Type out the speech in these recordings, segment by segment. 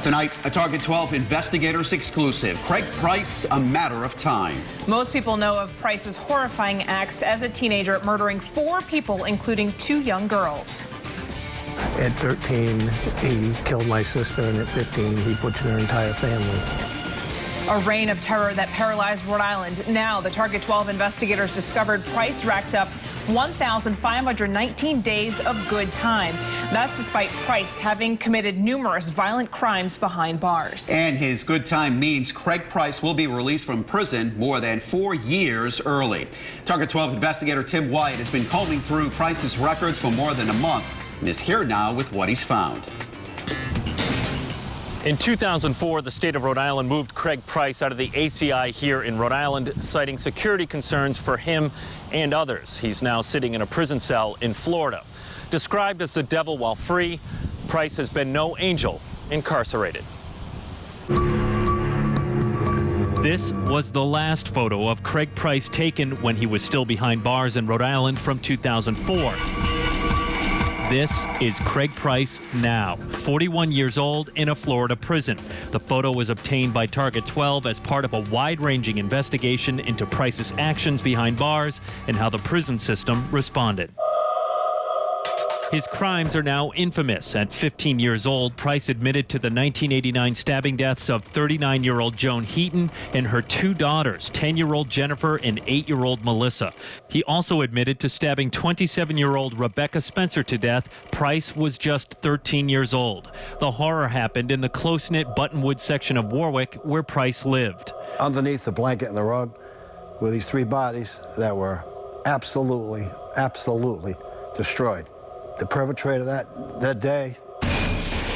Tonight, a Target 12 investigators exclusive. Craig Price, a matter of time. Most people know of Price's horrifying acts as a teenager, murdering 4 people, including 2 young girls. At 13, he killed my sister, and at 15, he butchered their entire family. A reign of terror that paralyzed Rhode Island. Now, the Target 12 investigators discovered Price racked up 1,519 days of good time. That's despite Price having committed numerous violent crimes behind bars. And his good time means Craig Price will be released from prison more than 4 years early. Target 12 investigator Tim White has been combing through Price's records for more than a month and is here now with what he's found. In 2004, the state of Rhode Island moved Craig Price out of the ACI here in Rhode Island, citing security concerns for him and others. He's now sitting in a prison cell in Florida. Described as the devil while free, Price has been no angel incarcerated. This was the last photo of Craig Price taken when he was still behind bars in Rhode Island from 2004. This is Craig Price now, 41 years old, in a Florida prison. The photo was obtained by Target 12 as part of a wide-ranging investigation into Price's actions behind bars and how the prison system responded. His crimes are now infamous. At 15 years old, Price admitted to the 1989 stabbing deaths of 39-year-old Joan Heaton and her 2 daughters, 10-year-old Jennifer and 8-year-old Melissa. He also admitted to stabbing 27-year-old Rebecca Spencer to death. Price was just 13 years old. The horror happened in the close-knit Buttonwood section of Warwick where Price lived. Underneath the blanket and the rug were these 3 bodies that were absolutely destroyed. The perpetrator that day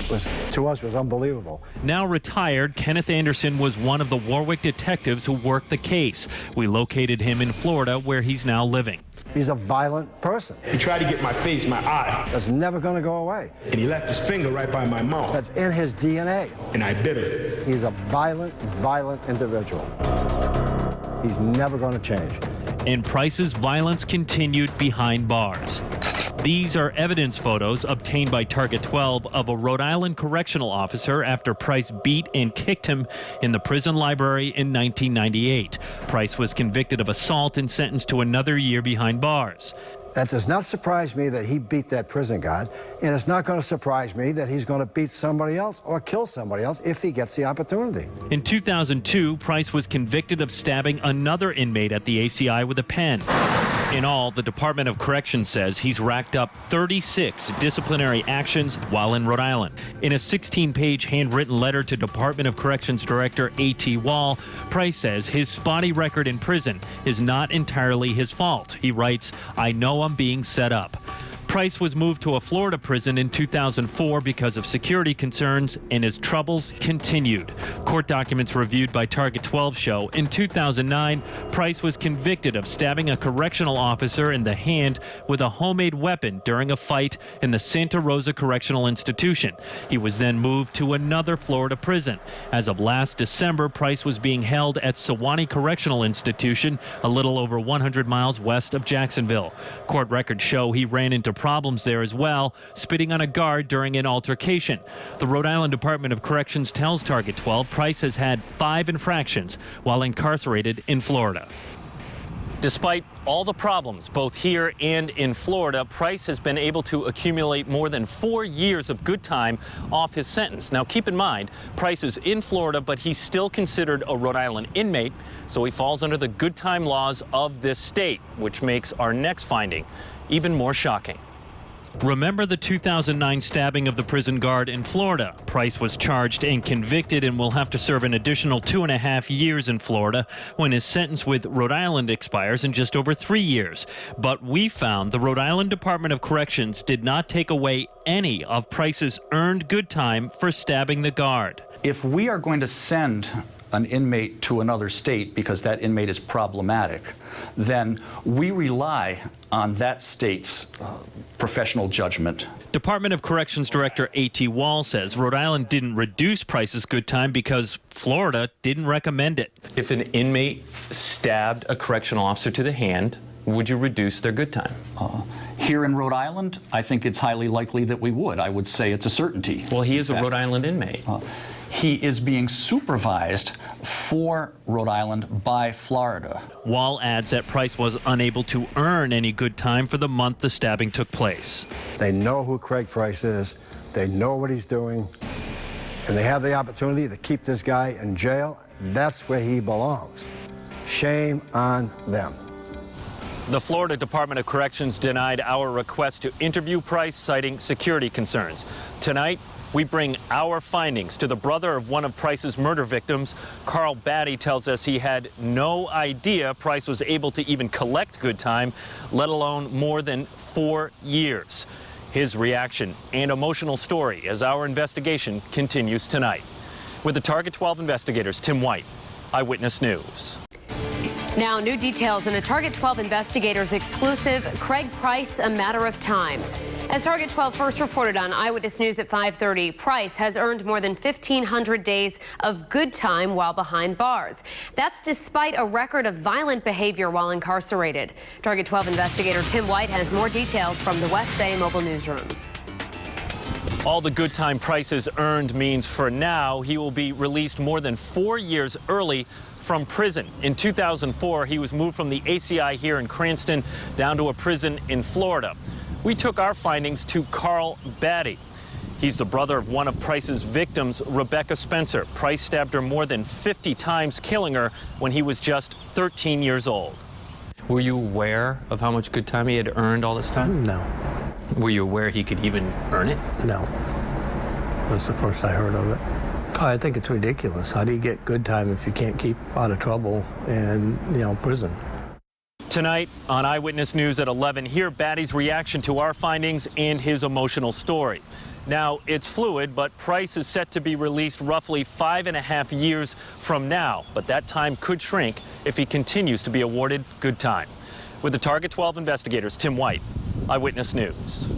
was unbelievable. Now retired, Kenneth Anderson was one of the Warwick detectives who worked the case. We located him in Florida, where he's now living. He's a violent person. He tried to get my face, my eye. That's never going to go away. And he left his finger right by my mouth. That's in his DNA. And I bit him. He's a violent individual. He's never going to change. And Price's violence continued behind bars. These are evidence photos obtained by Target 12 of a Rhode Island correctional officer after Price beat and kicked him in the prison library in 1998. Price was convicted of assault and sentenced to another year behind bars. That does not surprise me that he beat that prison guard, and it's not going to surprise me that he's going to beat somebody else or kill somebody else if he gets the opportunity. In 2002, Price was convicted of stabbing another inmate at the ACI with a pen. In all, the Department of Corrections says he's racked up 36 disciplinary actions while in Rhode Island. In a 16-page handwritten letter to Department of Corrections Director A.T. Wall, Price says his spotty record in prison is not entirely his fault. He writes, "I know I'm being set up." Price was moved to a Florida prison in 2004 because of security concerns, and his troubles continued. Court documents reviewed by Target 12 show in 2009, Price was convicted of stabbing a correctional officer in the hand with a homemade weapon during a fight in the Santa Rosa Correctional Institution. He was then moved to another Florida prison. As of last December, Price was being held at SUWANNEE Correctional Institution, a little over 100 miles west of Jacksonville. Court records show he ran into problems there as well, spitting on a guard during an altercation. The Rhode Island Department of Corrections tells Target 12 Price has had 5 infractions while incarcerated in Florida. Despite all the problems, both here and in Florida, Price has been able to accumulate more than 4 years of good time off his sentence. Now, keep in mind, Price is in Florida, but he's still considered a Rhode Island inmate, so he falls under the good time laws of this state, which makes our next finding even more shocking. Remember the 2009 stabbing of the prison guard in Florida? Price was charged and convicted and will have to serve an additional 2.5 years in Florida when his sentence with Rhode Island expires in just over 3 years. But we found the Rhode Island Department of Corrections did not take away any of Price's earned good time for stabbing the guard. If we are going to send an inmate to another state because that inmate is problematic, then we rely on that state's professional judgment. Department of Corrections Director A.T. Wall says Rhode Island didn't reduce Price's good time because Florida didn't recommend it. If an inmate stabbed a correctional officer to the hand, would you reduce their good time? Here in Rhode Island, I think it's highly likely that we would. I would say it's a certainty. Well, he is a Rhode Island inmate. He is being supervised for Rhode Island by Florida. Wall adds that Price was unable to earn any good time for the month the stabbing took place. They know who Craig Price is. They know what he's doing. And they have the opportunity to keep this guy in jail. That's where he belongs. Shame on them. The Florida Department of Corrections denied our request to interview Price, citing security concerns. Tonight, we bring our findings to the brother of one of Price's murder victims. Carl Batty tells us he had no idea Price was able to even collect good time, let alone more than 4 years. His reaction and emotional story as our investigation continues tonight. With the Target 12 investigators, Tim White, Eyewitness News. Now, new details in a Target 12 investigators exclusive, Craig Price, a matter of time. As Target 12 first reported on Eyewitness News at 5:30, Price has earned more than 1,500 days of good time while behind bars. That's despite a record of violent behavior while incarcerated. Target 12 investigator Tim White has more details from the West Bay Mobile Newsroom. All the good time Price has earned means for now he will be released more than 4 years early from prison. In 2004, he was moved from the ACI here in Cranston down to a prison in Florida. We took our findings to Carl Batty. He's the brother of one of Price's victims, Rebecca Spencer. Price stabbed her more than 50 times, killing her when he was just 13 years old. Were you aware of how much good time he had earned all this time? No, Were you aware he could even earn it? no. That's the first I heard of it. I think it's ridiculous. How do you get good time if you can't keep out of trouble and, prison? Tonight on Eyewitness News at 11, hear Batty's reaction to our findings and his emotional story. Now, it's fluid, but Price is set to be released roughly 5.5 years from now. But that time could shrink if he continues to be awarded good time. With the Target 12 investigators, Tim White, Eyewitness News.